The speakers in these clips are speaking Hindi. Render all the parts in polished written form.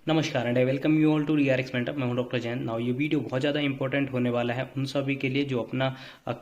नमस्कार and I welcome you all to DRX mentor. मैं हूं डॉक्टर जैन। नाउ ये वीडियो बहुत ज़्यादा इंपॉर्टेंट होने वाला है उन सभी के लिए जो अपना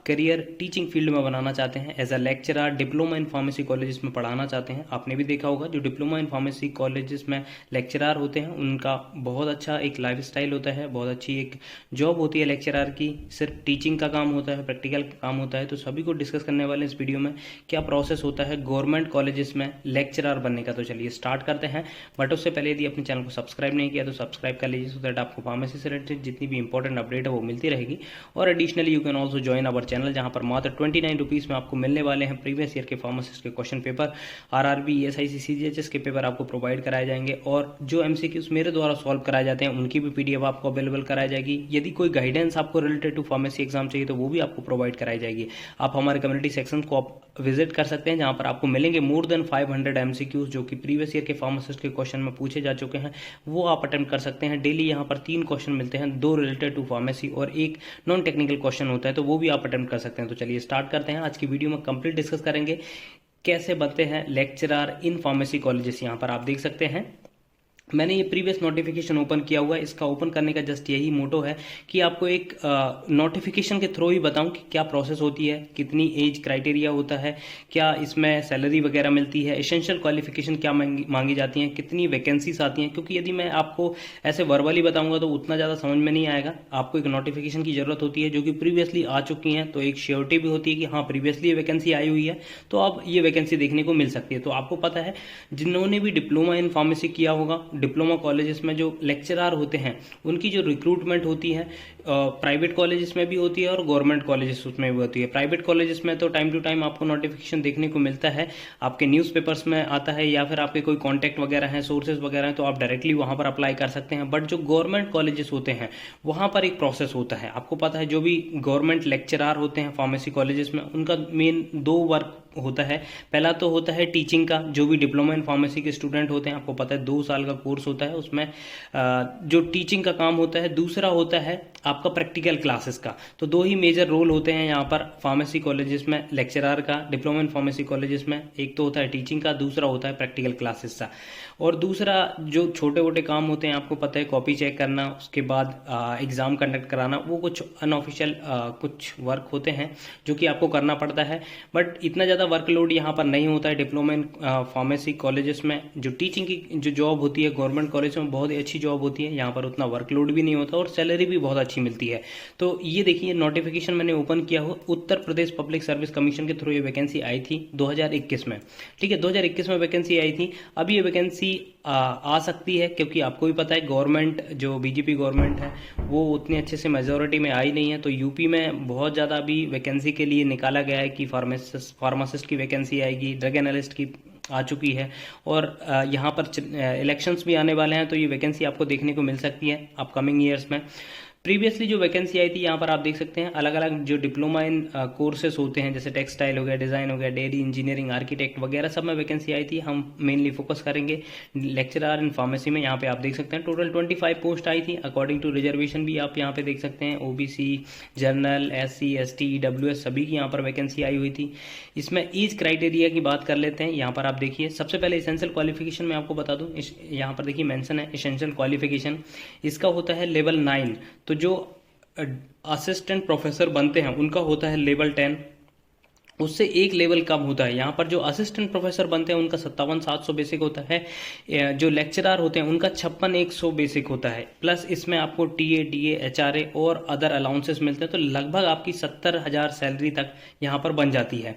करियर टीचिंग फील्ड में बनाना चाहते हैं as a lecturer, diploma in pharmacy colleges में पढ़ाना चाहते हैं। आपने भी देखा होगा जो डिप्लोमा इन फार्मेसी कॉलेजेस में लेक्चरर होते हैं उनका बहुत अच्छा एक लाइफ स्टाइल होता है, बहुत अच्छी एक जॉब होती है लेक्चरर की। सिर्फ टीचिंग का काम होता है, प्रैक्टिकल काम होता है। तो सभी को डिस्कस करने वाले इस वीडियो में क्या प्रोसेस होता है गवर्नमेंट कॉलेजेस में लेक्चरर बनने का। तो चलिए स्टार्ट करते हैं। बट उससे पहले यदि अपने चैनल को सब्सक्राइब नहीं किया तो सब्सक्राइब कर लीजिए, सो दैट आपको फार्मेसी से रिलेटेड जितनी भी इंपॉर्टेंट अपडेट है वो मिलती रहेगी। और additionally you can also join our channel, जहां पर मात्र 29 रुपीज़ में आपको मिलने वाले हैं प्रीवियस ईयर के फार्मासिस्ट के question paper, RRB, SIC, CGHS के पेपर आपको प्रोवाइड कराए जाएंगे। और जो एमसीक्यूज मेरे द्वारा सॉल्व कराए जाते हैं उनकी भी पीडीएफ आपको अवेलेबल कराई जाएगी। यदि कोई गाइडेंस आपको रिलेटेड टू फार्मेसी एग्जाम चाहिए तो वो भी आपको प्रोवाइड कराई जाएगी। आप हमारे कम्युनिटी सेक्शन को आप विजिट कर सकते हैं, जहां पर आपको मिलेंगे मोर देन 500 एमसीक्यूज जो कि प्रीवियस ईयर के फार्मासिस्ट के क्वेश्चन में पूछे जा चुके हैं, वो आप अटेम्प्ट कर सकते हैं। डेली यहाँ पर 3 क्वेश्चन मिलते हैं, 2 रिलेटेड टू फार्मेसी और एक नॉन टेक्निकल क्वेश्चन होता है, तो वो भी आप अटेम्प्ट कर सकते हैं। तो चलिए स्टार्ट करते हैं। आज की वीडियो में कंप्लीट डिस्कस करेंगे कैसे बनते हैं लेक्चरर इन फार्मेसी कॉलेजेस। यहाँ पर आप देख सकते हैं मैंने ये प्रीवियस नोटिफिकेशन ओपन किया हुआ है। इसका ओपन करने का जस्ट यही मोटो है कि आपको एक नोटिफिकेशन के थ्रू ही बताऊं कि क्या प्रोसेस होती है, कितनी एज क्राइटेरिया होता है, क्या इसमें सैलरी वगैरह मिलती है, एसेंशियल क्वालिफिकेशन क्या मांगी जाती हैं, कितनी वैकेंसीज आती हैं। क्योंकि यदि मैं आपको ऐसे वर्बली बताऊंगा तो उतना ज़्यादा समझ में नहीं आएगा। आपको एक नोटिफिकेशन की ज़रूरत होती है जो कि प्रीवियसली आ चुकी हैं, तो एक श्योरिटी भी होती है कि हाँ प्रीवियसली ये वैकेंसी आई हुई है तो अब ये वैकेंसी देखने को मिल सकती है। तो आपको पता है जिन्होंने भी डिप्लोमा इन फार्मेसी किया होगा, डिप्लोमा कॉलेजेस में जो लेक्चरर होते हैं उनकी जो रिक्रूटमेंट होती है प्राइवेट कॉलेजेस में भी होती है और गवर्नमेंट कॉलेजेस उसमें भी होती है। प्राइवेट कॉलेजेस में तो टाइम टू टाइम आपको नोटिफिकेशन देखने को मिलता है, आपके न्यूज़पेपर्स में आता है या फिर आपके कोई कॉन्टैक्ट वगैरह हैं, सोर्सेज वगैरह हैं, तो आप डायरेक्टली वहां पर अप्लाई कर सकते हैं। बट जो गवर्नमेंट कॉलेजेस होते हैं वहां पर एक प्रोसेस होता है। आपको पता है जो भी गवर्नमेंट लेक्चरर होते हैं फार्मेसी कॉलेजेस में उनका मेन 2 वर्क होता है। पहला तो होता है टीचिंग का, जो भी डिप्लोमा इन फार्मेसी के स्टूडेंट होते हैं आपको पता है 2 साल का कोर्स होता है, उसमें जो टीचिंग का काम होता है। दूसरा होता है आपका प्रैक्टिकल क्लासेस का। तो 2 ही मेजर रोल होते हैं यहाँ पर फार्मेसी कॉलेजेस में लेक्चरर का, डिप्लोमा इन फार्मेसी कॉलेजेस में। एक तो होता है टीचिंग का, दूसरा होता है प्रैक्टिकल क्लासेस का। और दूसरा जो छोटे मोटे काम होते हैं आपको पता है, कॉपी चेक करना, उसके बाद एग्जाम कंडक्ट कराना, वो कुछ अनऑफिशियल कुछ वर्क होते हैं जो कि आपको करना पड़ता है। बट इतना ज़्यादा वर्कलोड यहाँ पर नहीं होता है डिप्लोमा इन फार्मेसी कॉलेजेस में। जो टीचिंग की जो जॉब होती है गवर्नमेंट कॉलेज में बहुत ही अच्छी जॉब होती है, यहाँ पर उतना वर्कलोड भी नहीं होता और सैलरी भी बहुत अच्छी मिलती है। तो ये देखिए नोटिफिकेशन मैंने ओपन किया हो, Uttar Pradesh public service commission के थ्रू ये वैकेंसी आई थी 2021 में। ठीक है, 2021 में वैकेंसी आई थी। अब ये वैकेंसी आ सकती है क्योंकि आपको भी पता है गवर्नमेंट जो बीजेपी गवर्नमेंट है वो उतनी अच्छे से मेजोरिटी में आई नहीं है। तो यूपी में बहुत ज़्यादा अभी वैकेंसी के लिए निकाला गया है कि फार्मासिस्ट की वैकेंसी आएगी, ड्रग एनालिस्ट की आ चुकी है और यहाँ पर इलेक्शंस भी आने वाले हैं, तो ये वैकेंसी आपको देखने को मिल सकती है अपकमिंग ईयर्स में। प्रीवियसली जो वैकेंसी आई थी यहाँ पर आप देख सकते हैं अलग अलग जो डिप्लोमा इन कोर्सेज होते हैं, जैसे टेक्सटाइल हो गया, डिज़ाइन हो गया, डेयरी इंजीनियरिंग, आर्किटेक्ट वगैरह सब में वैकेंसी आई थी। हम मेनली फोकस करेंगे लेक्चरर इन फार्मेसी में। यहाँ पे आप देख सकते हैं टोटल 25 पोस्ट आई थी अकॉर्डिंग टू रिजर्वेशन भी आप यहाँ पे देख सकते हैं। OBC, general, SC, ST, EWS सभी की यहाँ पर वैकेंसी आई हुई थी। इसमें एज क्राइटेरिया की बात कर लेते हैं। यहाँ पर आप देखिए सबसे पहले एसेंशियल क्वालिफिकेशन में आपको बता दूँ, यहाँ पर देखिए मेंशन है एसेंशियल क्वालिफिकेशन, इसका होता है लेवल 9। तो जो असिस्टेंट प्रोफेसर बनते हैं उनका होता है लेवल 10, उससे एक लेवल कम होता है। यहाँ पर जो असिस्टेंट प्रोफेसर बनते हैं उनका 57,700 बेसिक होता है। जो लेक्चरर होते हैं उनका 56,100 बेसिक होता है। प्लस इसमें आपको टीए, डीए, एचआरए और अदर अलाउंसेस मिलते हैं, तो लगभग आपकी 70,000 सैलरी तक यहाँ पर बन जाती है।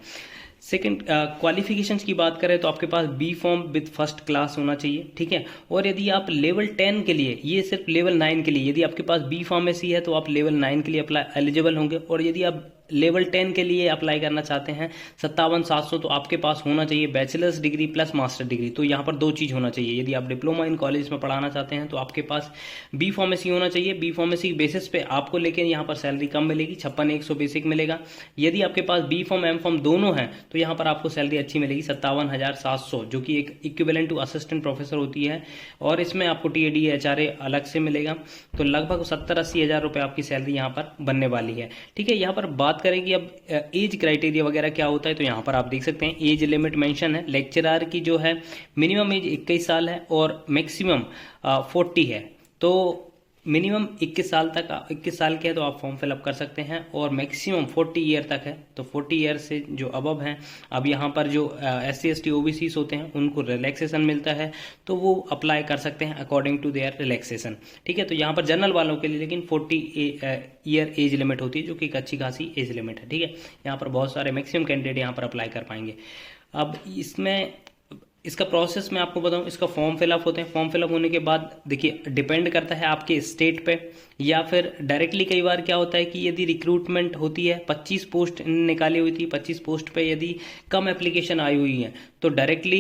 सेकेंड क्वालिफिकेशंस की बात करें तो आपके पास B pharm with first class होना चाहिए। ठीक है, और यदि आप लेवल 10 के लिए, ये सिर्फ लेवल 9 के लिए, यदि आपके पास बी फार्मेसी है तो आप लेवल 9 के लिए अप्लाई एलिजिबल होंगे। और यदि आप लेवल 10 के लिए अप्लाई करना चाहते हैं 57,700, तो आपके पास होना चाहिए bachelors degree plus master degree. तो यहाँ पर 2 चीज़ होना चाहिए। यदि आप डिप्लोमा इन कॉलेज में पढ़ाना चाहते हैं तो आपके पास बी फार्मेसी होना चाहिए। बी फार्मेसी बेसिस पे आपको लेकिन यहाँ पर सैलरी कम मिलेगी, 56,100 बेसिक मिलेगा। यदि आपके पास बी फॉर्म एम फॉर्म दोनों हैं तो यहाँ पर आपको सैलरी अच्छी मिलेगी 57,700, जो कि एक इक्विवेलेंट टू असिस्टेंट प्रोफेसर होती है। और इसमें आपको टीएडी एचआरए अलग से मिलेगा। तो लगभग 70-80 हज़ार रुपये आपकी सैलरी यहाँ पर बनने वाली है। ठीक है, यहाँ पर बात बात करें कि अब एज क्राइटेरिया वगैरह क्या होता है, तो यहाँ पर आप देख सकते हैं एज लिमिट मेंशन है। लेक्चरर की जो है मिनिमम एज 21 साल है और मैक्सिमम 40 है। तो मिनिमम 21 साल तक, 21 साल के है तो आप फॉर्म फिलअप कर सकते हैं, और मैक्सिमम 40 ईयर तक है तो 40 ईयर से जो अबव हैं। अब यहाँ पर जो SC ST OBCs होते हैं उनको रिलैक्सेशन मिलता है, तो वो अप्लाई कर सकते हैं अकॉर्डिंग टू देयर रिलैक्सेशन। ठीक है, तो यहाँ पर जनरल वालों के लिए लेकिन 40 ईयर एज लिमिट होती है, जो कि एक अच्छी खासी एज लिमिट है। ठीक है, यहाँ पर बहुत सारे मैक्सिमम कैंडिडेट यहाँ पर अप्लाई कर पाएंगे। अब इसमें इसका प्रोसेस मैं आपको बताऊं, इसका फॉर्म फिलअप होते हैं। फॉर्म फिलअप होने के बाद देखिए डिपेंड करता है आपके स्टेट पे, या फिर डायरेक्टली कई बार क्या होता है कि यदि रिक्रूटमेंट होती है, 25 पोस्ट निकाली हुई थी, 25 पोस्ट पे यदि कम एप्लीकेशन आई हुई है तो डायरेक्टली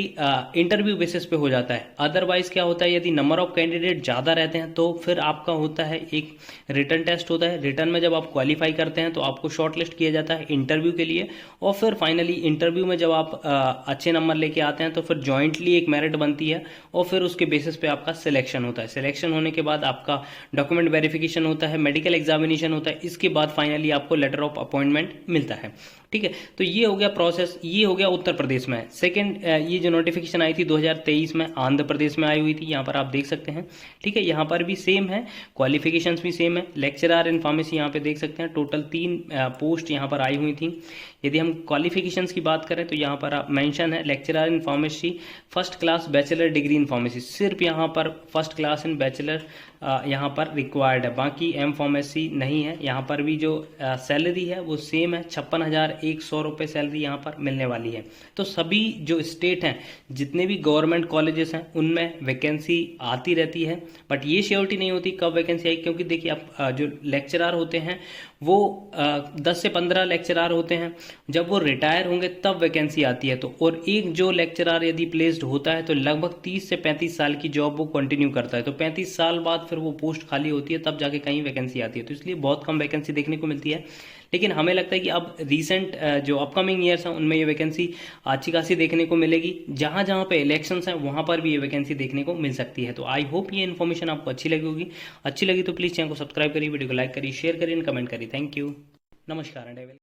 इंटरव्यू बेसिस पे हो जाता है। अदरवाइज क्या होता है, यदि नंबर ऑफ कैंडिडेट ज़्यादा रहते हैं तो फिर आपका होता है एक रिटर्न टेस्ट होता है। रिटर्न में जब आप क्वालिफाई करते हैं तो आपको शॉर्टलिस्ट किया जाता है इंटरव्यू के लिए, और फिर फाइनली इंटरव्यू में जब आप अच्छे नंबर लेके आते हैं तो फिर जॉइंटली एक मेरिट बनती है, और फिर उसके बेसिस पे आपका सिलेक्शन होता है। सिलेक्शन होने के बाद आपका डॉक्यूमेंट वेरिफिकेशन होता है, मेडिकल एग्जामिनेशन होता है, इसके बाद फाइनली आपको लेटर ऑफ अपॉइंटमेंट मिलता है। ठीक है, तो ये हो गया प्रोसेस, ये हो गया उत्तर प्रदेश में। सेकंड, ये जो नोटिफिकेशन आई थी 2023 में आंध्र प्रदेश में आई हुई थी, यहाँ पर आप देख सकते हैं। ठीक है, यहाँ पर भी सेम है, क्वालिफिकेशंस भी सेम है। लेक्चरर इन फार्मेसी यहाँ पे देख सकते हैं, टोटल 3 पोस्ट यहाँ पर आई हुई थी। यदि हम क्वालिफिकेशंस की बात करें तो यहाँ पर मेंशन है lecturer in pharmacy first class bachelor degree in pharmacy, सिर्फ यहाँ पर फर्स्ट क्लास इन बैचलर यहाँ पर रिक्वायर्ड है, बाकी एम फार्मेसी नहीं है। यहाँ पर भी जो सैलरी है वो सेम है, 56,100 रुपये सैलरी यहाँ पर मिलने वाली है। तो सभी जो स्टेट हैं, जितने भी गवर्नमेंट कॉलेजेस हैं, उनमें वैकेंसी आती रहती है, बट ये श्योरिटी नहीं होती कब वैकेंसी आई, क्योंकि देखिए आप जो लेक्चरर होते हैं वो 10 से 15 लेक्चरर होते हैं, जब वो रिटायर होंगे तब वैकेंसी आती है। तो और एक जो लेक्चरर यदि प्लेस्ड होता है तो लगभग 30 से 35 साल की जॉब वो कंटिन्यू करता है, तो 35 साल बाद फिर वो पोस्ट खाली होती है, तब जाके कहीं वैकेंसी आती है। तो इसलिए बहुत कम वैकेंसी देखने को मिलती है। लेकिन हमें लगता है कि अब रीसेंट जो अपकमिंग ईयर्स हैं उनमें ये वैकेंसी अच्छी खासी देखने को मिलेगी। जहाँ जहाँ पे इलेक्शंस हैं वहाँ पर भी ये वैकेंसी देखने को मिल सकती है। तो आई होप ये इन्फॉर्मेशन आपको अच्छी लगी होगी। अच्छी लगी तो प्लीज़ चैनल को सब्सक्राइब करिए, वीडियो को लाइक करिए, शेयर करिए, कमेंट करिए। थैंक यू, नमस्कार एंड